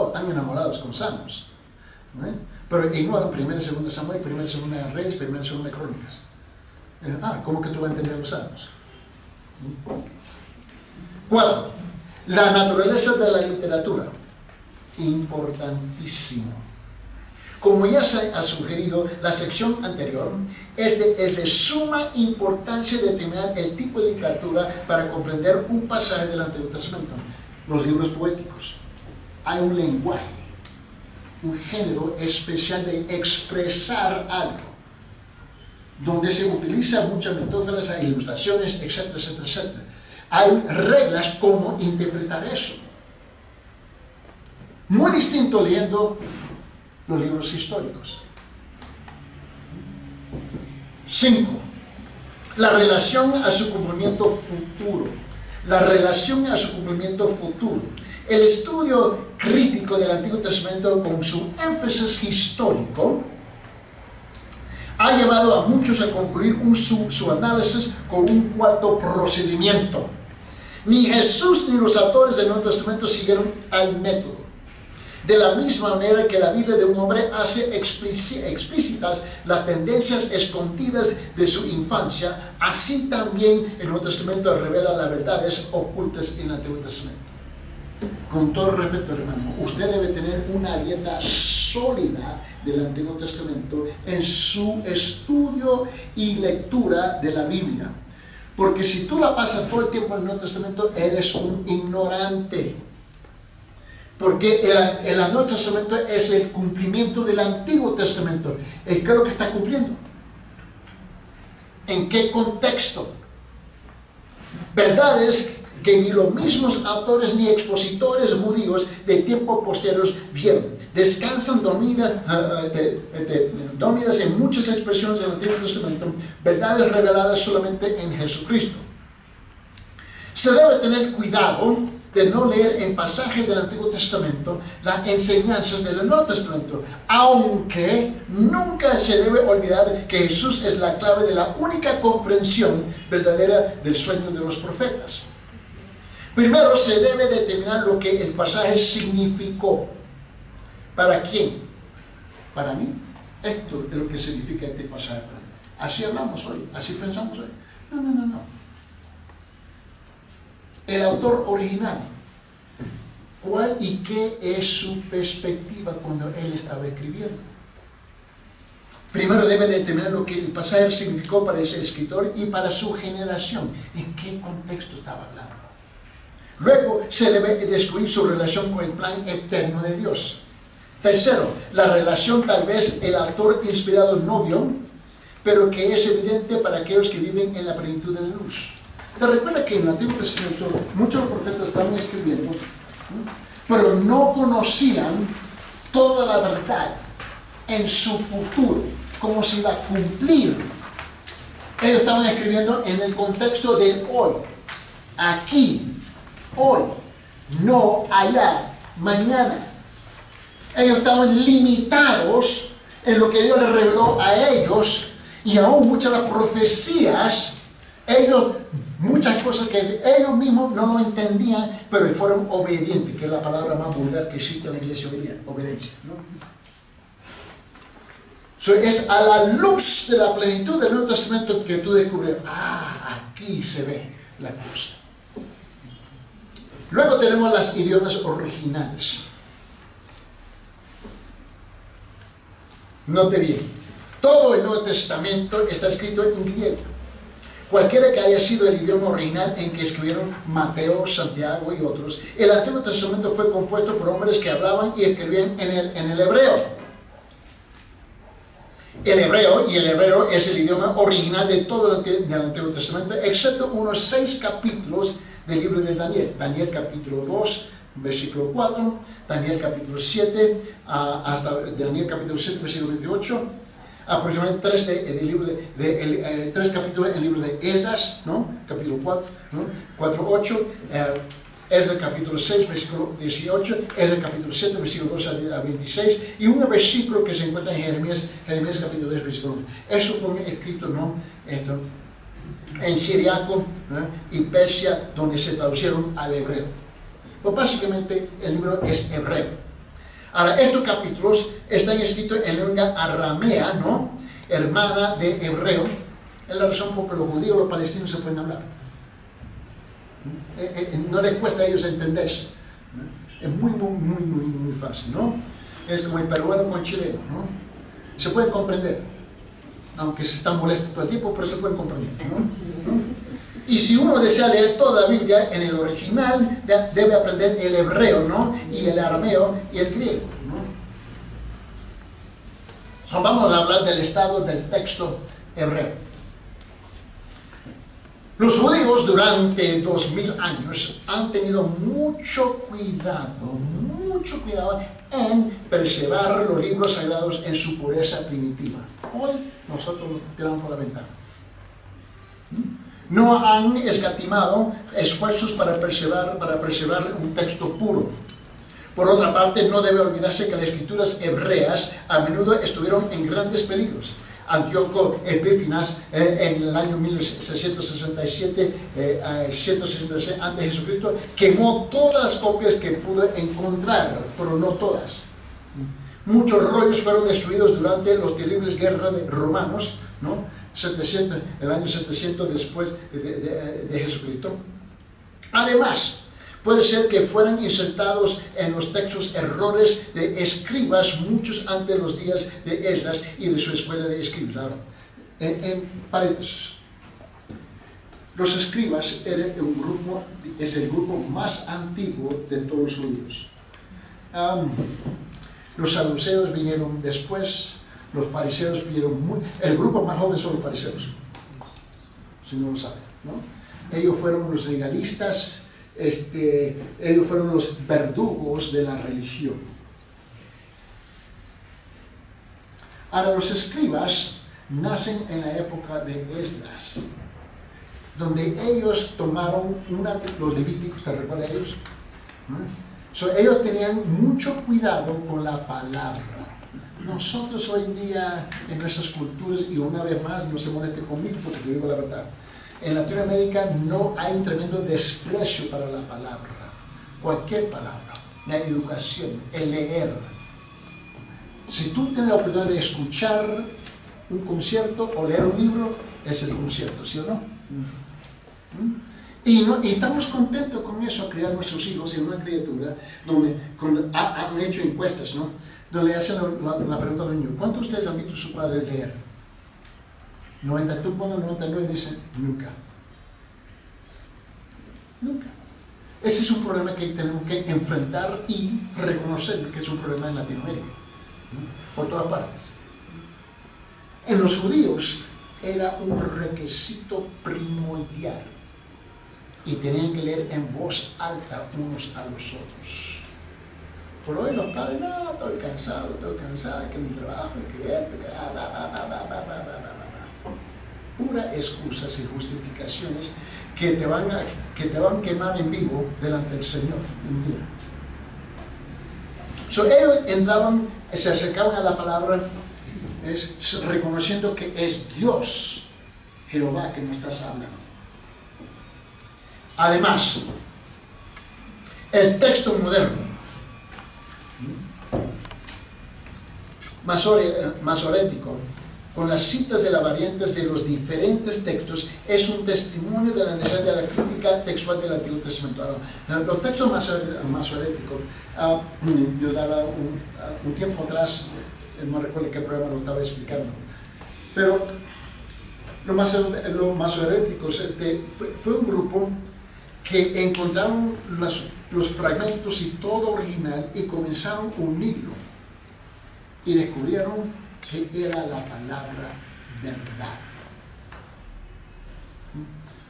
Están enamorados con Salmos, ¿no? Pero ignoran 1 y 2 Samuel, 1 y 2 Reyes, 1 y 2 Crónicas. ¿Cómo que tú vas a entender los Salmos? 4. La naturaleza de la literatura. Importantísimo. Como ya se ha sugerido, la sección anterior es de suma importancia determinar el tipo de literatura para comprender un pasaje del Antiguo Testamento. Los libros poéticos. Hay un lenguaje, un género especial de expresar algo, donde se utilizan muchas metáforas, hay ilustraciones, etcétera, etcétera, etcétera. Hay reglas cómo interpretar eso. Muy distinto leyendo los libros históricos. 5. La relación a su cumplimiento futuro. La relación a su cumplimiento futuro. El estudio crítico del Antiguo Testamento con su énfasis histórico ha llevado a muchos a concluir su análisis con un cuarto procedimiento. Ni Jesús ni los autores del Nuevo Testamento siguieron al método. De la misma manera que la vida de un hombre hace explícitas las tendencias escondidas de su infancia, así también el Nuevo Testamento revela las verdades ocultas en el Antiguo Testamento. Con todo respeto, hermano, usted debe tener una dieta sólida del Antiguo Testamento en su estudio y lectura de la Biblia. Porque si tú la pasas todo el tiempo en el Nuevo Testamento, eres un ignorante. Porque el Nuevo Testamento es el cumplimiento del Antiguo Testamento. ¿Qué es lo que está cumpliendo? ¿En qué contexto? Verdades que ni los mismos autores ni expositores judíos de tiempos posteriores vieron. Descansan dormidas en muchas expresiones del Antiguo Testamento, verdades reveladas solamente en Jesucristo. Se debe tener cuidado de no leer en pasajes del Antiguo Testamento las enseñanzas del Nuevo Testamento, aunque nunca se debe olvidar que Jesús es la clave de la única comprensión verdadera del sueño de los profetas. Primero se debe determinar lo que el pasaje significó. ¿Para quién? Para mí. Esto es lo que significa este pasaje para mí. Así hablamos hoy, así pensamos hoy. No. El autor original, ¿cuál y qué es su perspectiva cuando él estaba escribiendo? Primero debe determinar lo que el pasaje significó para ese escritor y para su generación. ¿En qué contexto estaba hablando? Luego se debe descubrir su relación con el plan eterno de Dios. Tercero, la relación tal vez el autor inspirado no vio, pero que es evidente para aquellos que viven en la plenitud de la luz. Te recuerda que en el Antiguo Testamento muchos de los profetas estaban escribiendo, pero no conocían toda la verdad en su futuro, cómo se iba a cumplir. Ellos estaban escribiendo en el contexto del hoy, aquí, hoy, no allá, mañana. Ellos estaban limitados en lo que Dios les reveló a ellos, y aún muchas de las profecías, muchas cosas que ellos mismos no lo entendían, pero fueron obedientes, que es la palabra más vulgar que existe en la iglesia hoy día, obediencia, ¿no? Es a la luz de la plenitud del Nuevo Testamento que tú descubres, aquí se ve la cosa. Luego tenemos los idiomas originales. Note bien, todo el Nuevo Testamento está escrito en griego. Cualquiera que haya sido el idioma original en que escribieron Mateo, Santiago y otros, el Antiguo Testamento fue compuesto por hombres que hablaban y escribían en el hebreo. El hebreo es el idioma original de todo el Antiguo Testamento, excepto unos 6 capítulos del libro de Daniel. Daniel capítulo 2, versículo 4, Daniel capítulo 7, hasta Daniel capítulo 7, versículo 28, aproximadamente 3 capítulos en el libro de Esdras, ¿no? Capítulo 4, ¿no? 4, 8, Esdras capítulo 6, versículo 18, Esdras capítulo 7, versículo 2 a 26, y un versículo que se encuentra en Jeremías capítulo 2, versículo 1. Eso fue escrito, ¿no? En siriaco, ¿no? Y Persia, donde se traducieron al hebreo. Pues básicamente el libro es hebreo. Ahora, estos capítulos están escritos en lengua aramea, ¿no? Hermana de hebreo. Es la razón por la que los judíos y los palestinos se pueden hablar. No les cuesta a ellos entenderse. Es muy fácil, ¿no? Es como el peruano con el chileno, ¿no? Se pueden comprender, aunque se están molestos todo el tiempo, pero se pueden comprender, ¿no? Y si uno desea leer toda la Biblia en el original, debe aprender el hebreo, ¿no? Y el arameo y el griego, ¿no? Vamos a hablar del estado del texto hebreo. Los judíos durante 2000 años han tenido mucho cuidado en preservar los libros sagrados en su pureza primitiva. Hoy nosotros los tiramos por la ventana. No han escatimado esfuerzos para preservar un texto puro. Por otra parte, no debe olvidarse que las escrituras hebreas a menudo estuvieron en grandes peligros. Antíoco Epífanes en el año 1667, 166 a.C., quemó todas las copias que pudo encontrar, pero no todas. Muchos rollos fueron destruidos durante las terribles guerras de romanos, ¿no? El año 700 después de Jesucristo. Además, puede ser que fueran insertados en los textos errores de escribas muchos antes de los días de Esdras y de su escuela de escribas. Ahora, en paréntesis, los escribas es el grupo más antiguo de todos los judíos. Los saduceos vinieron después, los fariseos vinieron el grupo más joven son los fariseos, si no lo saben, ¿no? Ellos fueron los legalistas. Ellos fueron los verdugos de la religión. Ahora, los escribas nacen en la época de Esdras, donde ellos tomaron los levíticos, ¿te recuerdas ellos? Ellos tenían mucho cuidado con la palabra. Nosotros hoy en día, en nuestras culturas, y una vez más, no se moleste conmigo porque te digo la verdad, en Latinoamérica no hay un tremendo desprecio para la palabra, cualquier palabra, la educación, el leer. Si tú tienes la oportunidad de escuchar un concierto o leer un libro, es el concierto, ¿sí o no? Y estamos contentos con eso, a criar nuestros hijos en una criatura donde han hecho encuestas, ¿no? Donde le hacen la pregunta a los niños: ¿cuántos de ustedes han visto a su padre leer? 99 dicen nunca. Nunca. Ese es un problema que tenemos que enfrentar y reconocer que es un problema en Latinoamérica, ¿no? Por todas partes. En los judíos era un requisito primordial y tenían que leer en voz alta unos a los otros. Por hoy los padres, no, estoy cansada, que mi trabajo, que esto, que pura excusas y justificaciones que te van a quemar en vivo delante del Señor un día. Ellos entraban, se acercaban a la palabra, reconociendo que es Dios, Jehová, que nos estás hablando. Además, el texto moderno, masorético, con las citas de las variantes de los diferentes textos, es un testimonio de la necesidad de la crítica textual del Antiguo Testamento. Ahora, los textos masoréticos, yo daba un tiempo atrás, no recuerdo qué programa lo estaba explicando, pero los masoréticos fue un grupo que encontraron los fragmentos y todo original y comenzaron a unirlo y descubrieron que era la palabra verdad.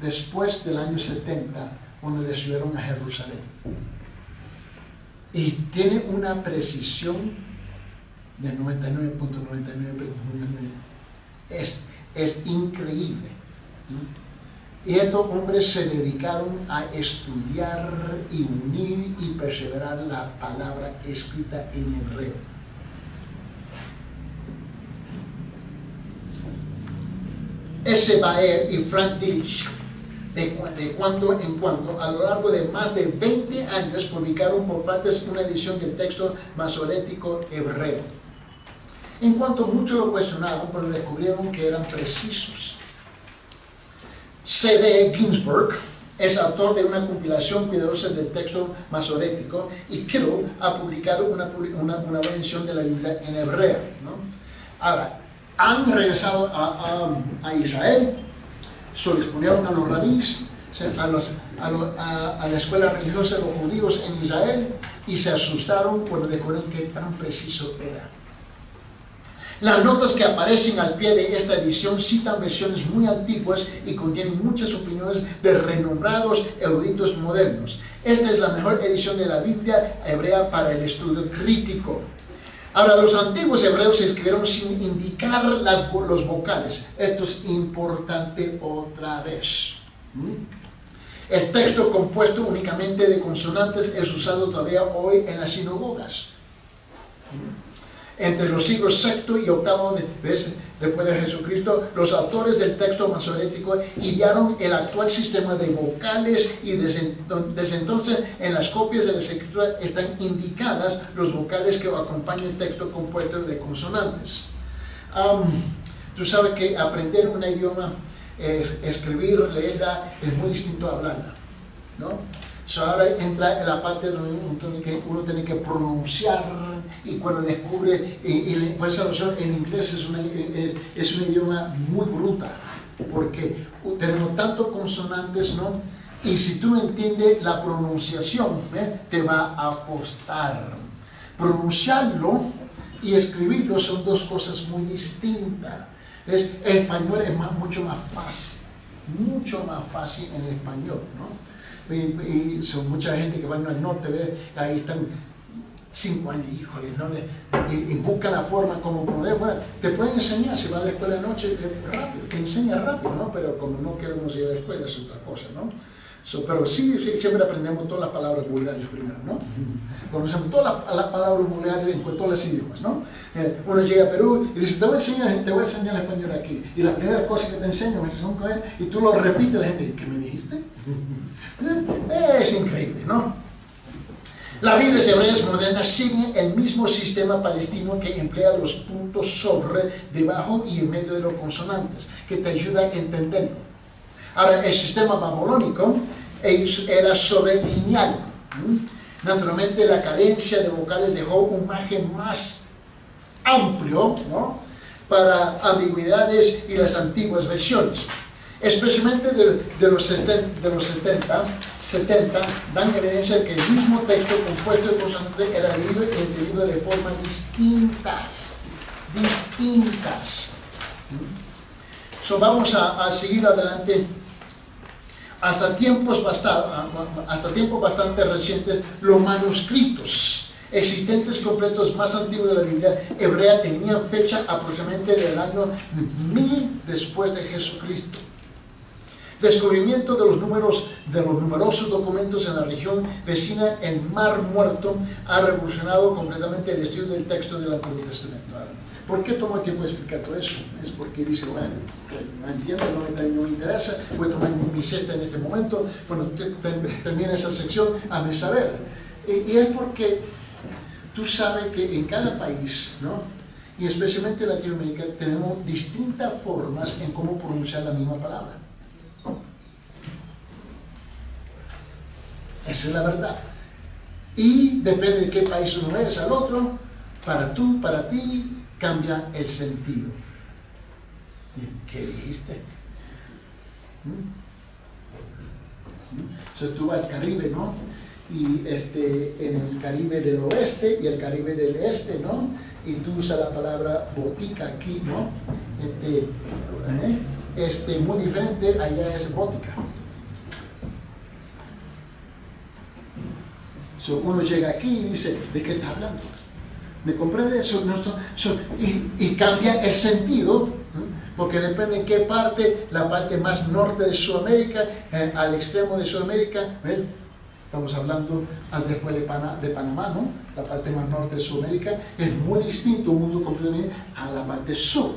Después del año 70, cuando le subieron a Jerusalén, y tiene una precisión de 99.99%, es increíble. Y estos hombres se dedicaron a estudiar y unir y perseverar la palabra escrita en hebreo. S. Baer y Frank Delitzsch, de cuando en cuando, a lo largo de más de 20 años, publicaron por partes una edición del texto masorético hebreo. En cuanto muchos lo cuestionaron, pero descubrieron que eran precisos. C.D. Ginsburg es autor de una compilación cuidadosa del texto masorético y Kittle ha publicado una versión de la Biblia en hebreo, ¿no? Ahora, han regresado a Israel, se les ponieron a los rabís, a la escuela religiosa de los judíos en Israel, y se asustaron cuando descubrieron qué tan preciso era. Las notas que aparecen al pie de esta edición citan versiones muy antiguas y contienen muchas opiniones de renombrados eruditos modernos. Esta es la mejor edición de la Biblia hebrea para el estudio crítico. Ahora, los antiguos hebreos se escribieron sin indicar los vocales. Esto es importante otra vez. El texto compuesto únicamente de consonantes es usado todavía hoy en las sinagogas. Entre los siglos VI y VIII después de Jesucristo, los autores del texto masorético idearon el actual sistema de vocales y desde entonces en las copias de las escrituras están indicadas los vocales que acompañan el texto compuesto de consonantes. Tú sabes que aprender un idioma, escribir, leerla, es muy distinto a hablarla, ¿no? Ahora entra en la parte donde uno tiene que pronunciar, y cuando descubre, por esa razón en inglés es un idioma muy brutal, porque tenemos tantos consonantes, ¿no? Y si tú no entiendes la pronunciación, te va a costar. Pronunciarlo y escribirlo son dos cosas muy distintas. El español es mucho más fácil en el español, ¿no? Y son mucha gente que van al norte, ahí están 5 años, híjole, ¿no? Y buscan la forma como poner. Bueno, te pueden enseñar, si vas a la escuela de noche, rápido, te enseña rápido, ¿no? Pero como no queremos ir a la escuela, es otra cosa, ¿no? Pero sí, siempre aprendemos todas las palabras vulgares primero, ¿no? Conocemos todas las palabras vulgares en todos los idiomas, ¿no? Uno llega a Perú y dice, te voy a enseñar el español aquí. Y la primera cosa que te enseño y tú lo repites, la gente dice, ¿qué me dijiste? Es increíble, ¿no? Las Biblias hebreas modernas siguen el mismo sistema palestino que emplea los puntos sobre, debajo y en medio de los consonantes, que te ayuda a entenderlo. Ahora, el sistema babilónico era sobrelineal. Naturalmente, la carencia de vocales dejó un margen más amplio, ¿no?, para ambigüedades y las antiguas versiones. especialmente de los 70, dan evidencia que el mismo texto compuesto de consonantes era leído y entendido de formas distintas. So, vamos a seguir adelante. Hasta tiempos bastante recientes, los manuscritos existentes completos más antiguos de la Biblia hebrea tenían fecha aproximadamente del año 1000 después de Jesucristo. Descubrimiento de los numerosos documentos en la región vecina, el Mar Muerto, ha revolucionado completamente el estudio del texto del Antiguo Testamento. ¿Por qué tomo tiempo de explicar todo eso? Es porque dice, bueno, no entiendo, no me interesa, voy a tomar mi siesta en este momento. Bueno, termina esa sección, hazme saber. Y es porque tú sabes que en cada país, ¿no? Y especialmente en Latinoamérica, tenemos distintas formas en cómo pronunciar la misma palabra. Esa es la verdad. Y depende de qué país uno es al otro, para ti, cambia el sentido. ¿Qué dijiste? Entonces tú vas al Caribe, ¿no? Y en el Caribe del oeste y el Caribe del este, ¿no? Y tú usas la palabra botica aquí, ¿no? Muy diferente, allá es bótica. So, uno llega aquí y dice, ¿de qué está hablando? ¿Me comprende? Y cambia el sentido, porque depende en qué parte, la parte más norte de Sudamérica, al extremo de Sudamérica, ¿ven? Estamos hablando después de Panamá, ¿no? La parte más norte de Sudamérica es muy distinto, un mundo completamente, a la parte sur.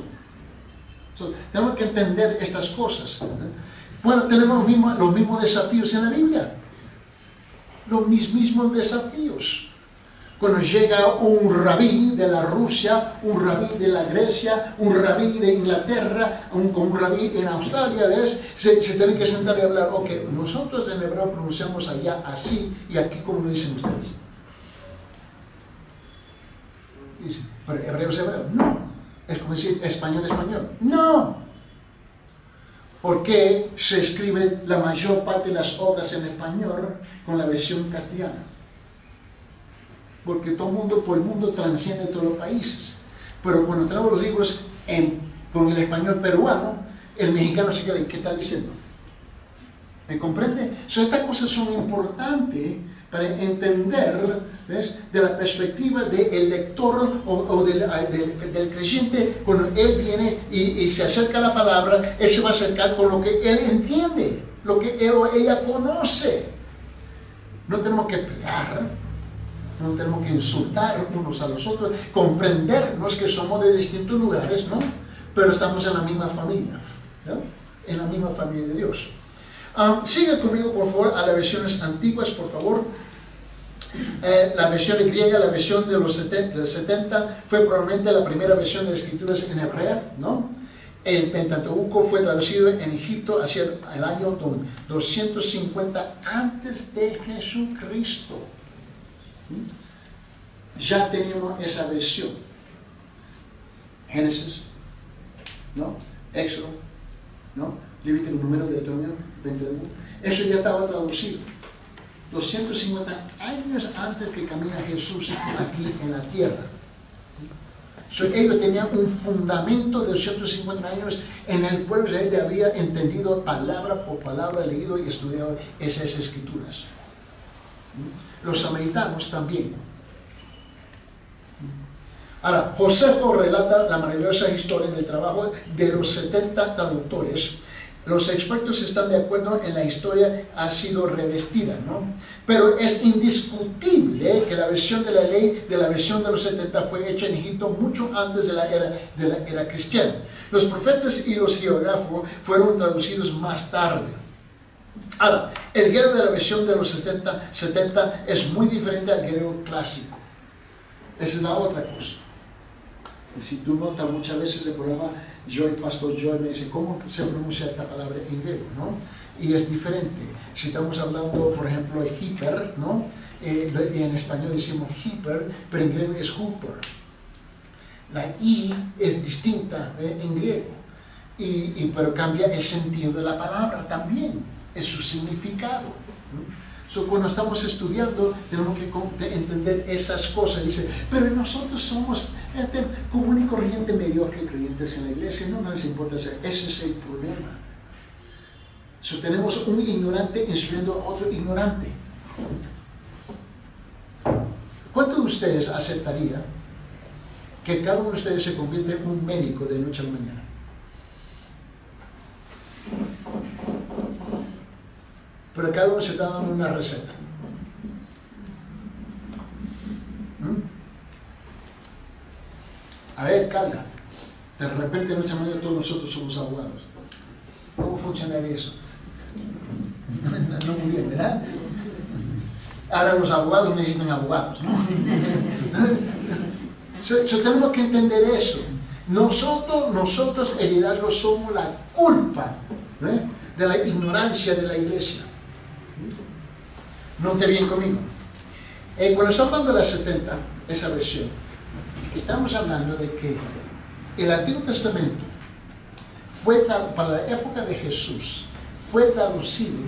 Tenemos que entender estas cosas. Bueno, tenemos los mismos desafíos en la Biblia. Los mismos desafíos. Cuando llega un rabí de la Rusia, un rabí de la Grecia, un rabí de Inglaterra, un rabí en Australia, ¿ves? Se tienen que sentar y hablar, ok, nosotros en hebreo pronunciamos allá así, y aquí como lo dicen ustedes. Dicen, pero hebreo es hebreo. No. Es como decir español, español. No. ¿Por qué se escribe la mayor parte de las obras en español con la versión castellana? Porque todo el mundo, por el mundo, transciende todos los países. Pero cuando tenemos los libros con el español peruano, el mexicano se queda, ¿qué está diciendo? ¿Me comprende? Estas cosas son importantes para entender, ¿ves? De la perspectiva del lector o del creyente. Cuando él viene y se acerca a la palabra, él se va a acercar con lo que él entiende, lo que él o ella conoce. No tenemos que pelear, no tenemos que insultar unos a los otros, comprendernos que somos de distintos lugares, ¿no? Pero estamos en la misma familia, ¿no? En la misma familia de Dios. Sigue conmigo, por favor, a las versiones antiguas, por favor. La versión griega, la versión de los 70, fue probablemente la primera versión de las escrituras en hebrea, ¿no? El Pentateuco fue traducido en Egipto hacia el año 250 antes de Jesucristo. Ya teníamos esa versión. Génesis, ¿no? Éxodo, ¿no? Levítico, Número, Deuteronomio, Pentateuco. Eso ya estaba traducido. 250 años antes que camina Jesús aquí en la tierra. Ellos tenían un fundamento de 250 años en el pueblo de Israel, había entendido palabra por palabra, leído y estudiado esas escrituras. Los samaritanos también. Ahora, Josefo relata la maravillosa historia del trabajo de los 70 traductores. Los expertos están de acuerdo en la historia ha sido revestida, ¿no? Pero es indiscutible que la versión de la ley de la versión de los 70 fue hecha en Egipto mucho antes de la era cristiana. Los profetas y los geógrafos fueron traducidos más tarde. Ahora, el griego de la versión de los 70 es muy diferente al griego clásico. Esa es la otra cosa. Si tú notas muchas veces el programa, Pastor Joy me dice, ¿cómo se pronuncia esta palabra en griego? ¿No? Y es diferente. Si estamos hablando, por ejemplo, de hiper, ¿no? Y en español decimos hiper, pero en griego es hooper. La I es distinta en griego. pero cambia el sentido de la palabra también, es su significado. So, cuando estamos estudiando tenemos que entender esas cosas. Dice, pero nosotros somos común y corriente, mediocre creyentes en la iglesia, no nos importa eso. Ese es el problema. So, tenemos un ignorante instruyendo a otro ignorante. ¿Cuántos de ustedes aceptaría que cada uno de ustedes se convierte en un médico de noche a la mañana? Pero cada uno se está dando una receta. A ver, Carla, de repente de noche a mañana todos nosotros somos abogados. ¿Cómo funcionaría eso? No muy bien, ¿verdad? Ahora los abogados necesitan abogados, ¿no? Tenemos que entender eso. Nosotros el liderazgo somos la culpa de la ignorancia de la iglesia. Note bien conmigo. Cuando estamos hablando de la 70, esa versión, estamos hablando de que el Antiguo Testamento fue para la época de Jesús, fue traducido